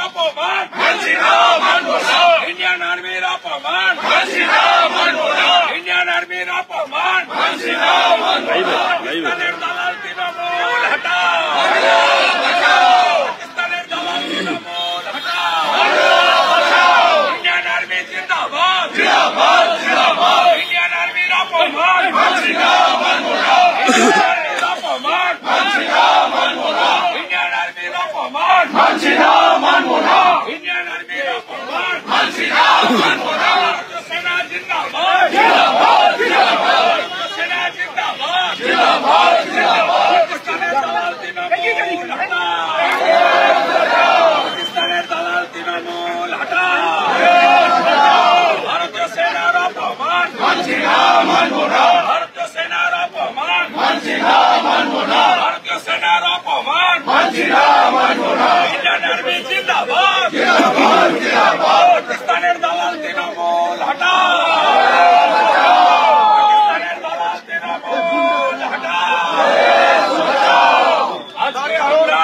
অপমান ইন্ডিয়ান আর্মির অপমান ইন্ডিয়ান আর্মির অপমান পাকিস্তানের দালাল তৃণমূল হটাও পাকিস্তানের দালাল তৃণমূল হটাও ইন্ডিয়ান আর্মি জিন্দাবাদ ইন্ডিয়ান আর্মির অপমান ইন্ডিয়ান আর্মির অপমান ইন্ডিয়ান আর্মির অপমান সেনা জিন্দাবাদ সেনা জিন্দাবাদ পাকিস্তানের দালাল তৃণমূল হটাও পাকিস্তানের দালাল তৃণমূল হটাও ভারতীয় সেনার অপমান ভারতীয় সেনার অপমান ভারতীয় সেনার অপমান ইন্ডিয়ান আর্মি জিন্দাবাদ পাকিস্তানের দালাল তৃণমূল হটাও পাকিস্তানের দালাল তৃণমূল হটাও আজকে আমরা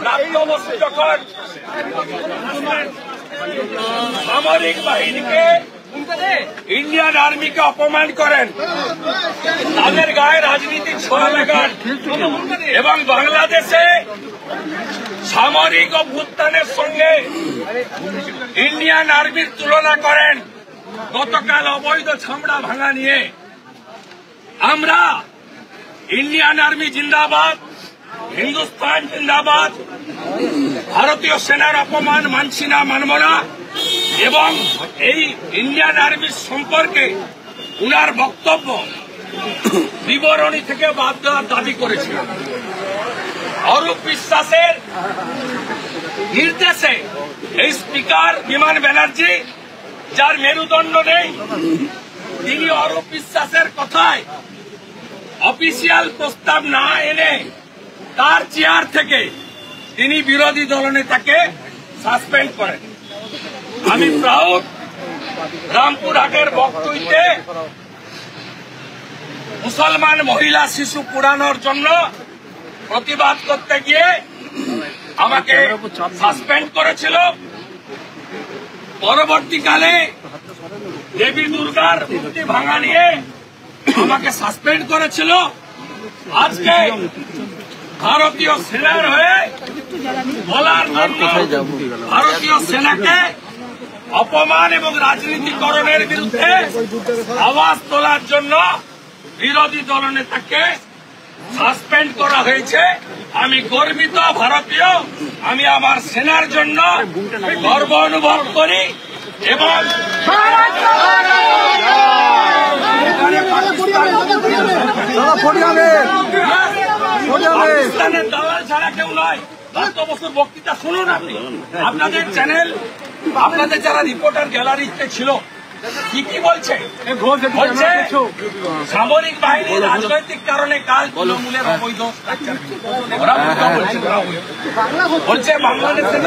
রাষ্ট্রবস্তু যখন সামরিক বাহিনীকে ইন্ডিয়ান আর্মিকে অপমান করেন তাদের গায়ে রাজনীতিক ছোঁয়া লাগান এবং বাংলাদেশে সামরিক অভ্যুত্থানের সঙ্গে ইন্ডিয়ান আর্মির তুলনা করেন গতকাল অবৈধ ছামড়া ভাঙা নিয়ে আমরা ইন্ডিয়ান আর্মি জিন্দাবাদ হিন্দুস্তান জিন্দাবাদ ভারতীয় সেনার অপমান মানছি না মানব না এবং এই ইন্ডিয়ান আর্মির সম্পর্কে উনার বক্তব্য বিবরণী থেকে বাদ দেওয়ার দাবি করেছিলেন। অরূপ বিশ্বাসের নির্দেশে এই স্পিকার বিমান ব্যানার্জি যার মেরুদণ্ড নেই তিনি অরূপ বিশ্বাসের কথায় অফিসিয়াল প্রস্তাব না এনে তার চেয়ার থেকে তিনি বিরোধী দলনেতাকে সাসপেন্ড করেন। আমি প্রাউড রামপুরহাটের বকটুইতে মুসলমান মহিলা শিশু পুরানোর জন্য প্রতিবাদ করতে গিয়ে আমাকে সাসপেন্ড করেছিল। পরবর্তীকালে দেবী দুর্গার মূর্তি ভাঙা নিয়ে আমাকে সাসপেন্ড করেছিল। আজকে ভারতীয় সেনার হয়ে বলার জন্য ভারতীয় সেনাকে অপমান এবং রাজনীতিকরণের বিরুদ্ধে আওয়াজ তোলার জন্য বিরোধী দলনেতাকে সাসপেন্ড করা হয়েছে। আমি গর্বিত ভারতীয়, আমি আমার সেনার জন্য গর্ব অনুভব করি এবং পাকিস্তানের দালাল ছাড়া কেউ নয়। 10 বছর বক্তৃতা শুনুন আপনি, আপনাদের চ্যানেল, আপনাদের যারা রিপোর্টার গ্যালারিতে ছিল কি বলছে, বলছে সামরিক বাহিনী রাজনৈতিক কারণে কাল তৃণমূলের অবৈধ বলছে বাংলাদেশের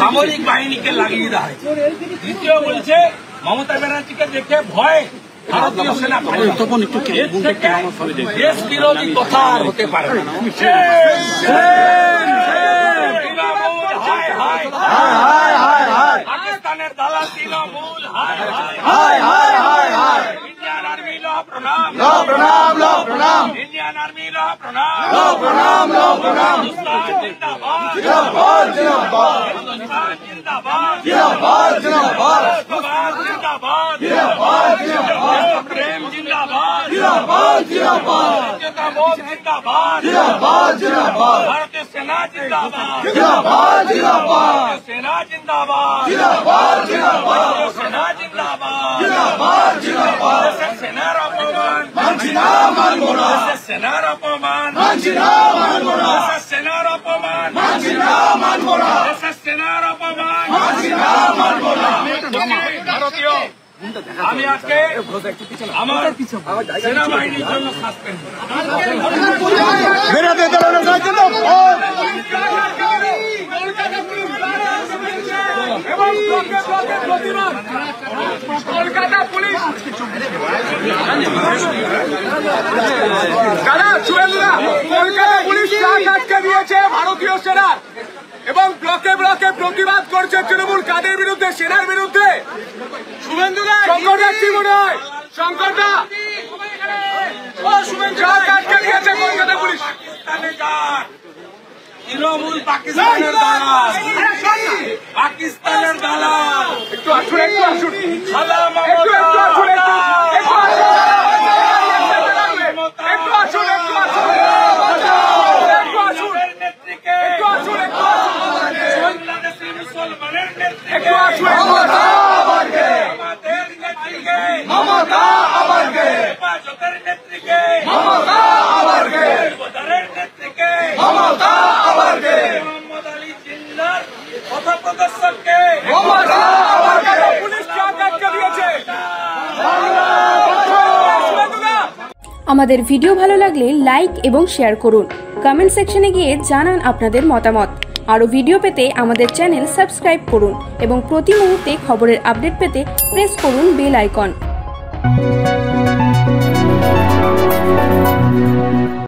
সামরিক বাহিনীকে লাগিয়ে দেওয়া হয়। দ্বিতীয় বলছে মমতা ব্যানার্জিকে দেখে ভয় ভারতীয় সেনা দেশ বিরোধী কথা আর হতে পারে না। পাকিস্তানের দালাল তৃণমূল ইন্ডিয়ান আর্মি লো প্রণাম ইন্ডিয়ান আর্মি লো প্রণাম হিন্দুস্তান জিন্দাবাদ হিন্দুস্তান জিন্দাবাদ প্রেম জিন্দাবাদ ভারতীয় সেনা জিন্দাবাদ সেনা জিন্দাবাদ সেনা জিন্দাবাদ সেনার অপমান সেনার অপমান সেনার অপমান সেনার অপমান ভারতীয় আমি আজকে আমার সেনাবাহিনীর জন্য suspend Kolkata police Kolkata police truck আটকে দিয়েছে ভারতীয় সেনা। সেনার বিরুদ্ধে শঙ্করদা কি মনে হয়? শঙ্করদা আটকে দিয়েছে কলকাতা পুলিশ। তৃণমূল পাকিস্তানের দালাল, পাকিস্তানের দালাল। একটু আসুন, একটু আসুন, সাদা একটু একটু আসুন, একটু একটু আসুন, একটু আসুন, একটু আসুন, একটু আসুন, নেত্রীকে, একটু আসুন, একটু আসুন, বাংলাদেশি মুসলমানের নেত্রীকে, একটু আসুন, আমাদের নেত্রীকে, মমতা আবারকে, হেফাজতের নেত্রীকে, মমতা আবারকে, উদারের নেত্রীকে, মমতা আবারকে, মোহাম্মদ আলী জিন্নার পথপ্রদর্শককে, মমতা আবারকে। পুলিশ আটকে দিয়েছে। আমাদের ভিডিও ভালো লাগলে লাইক এবং শেয়ার করুন। কমেন্ট সেকশনে গিয়ে জানান আপনাদের মতামত। আরও ভিডিও পেতে আমাদের চ্যানেল সাবস্ক্রাইব করুন এবং প্রতি মুহূর্তে খবরের আপডেট পেতে প্রেস করুন বেল আইকন।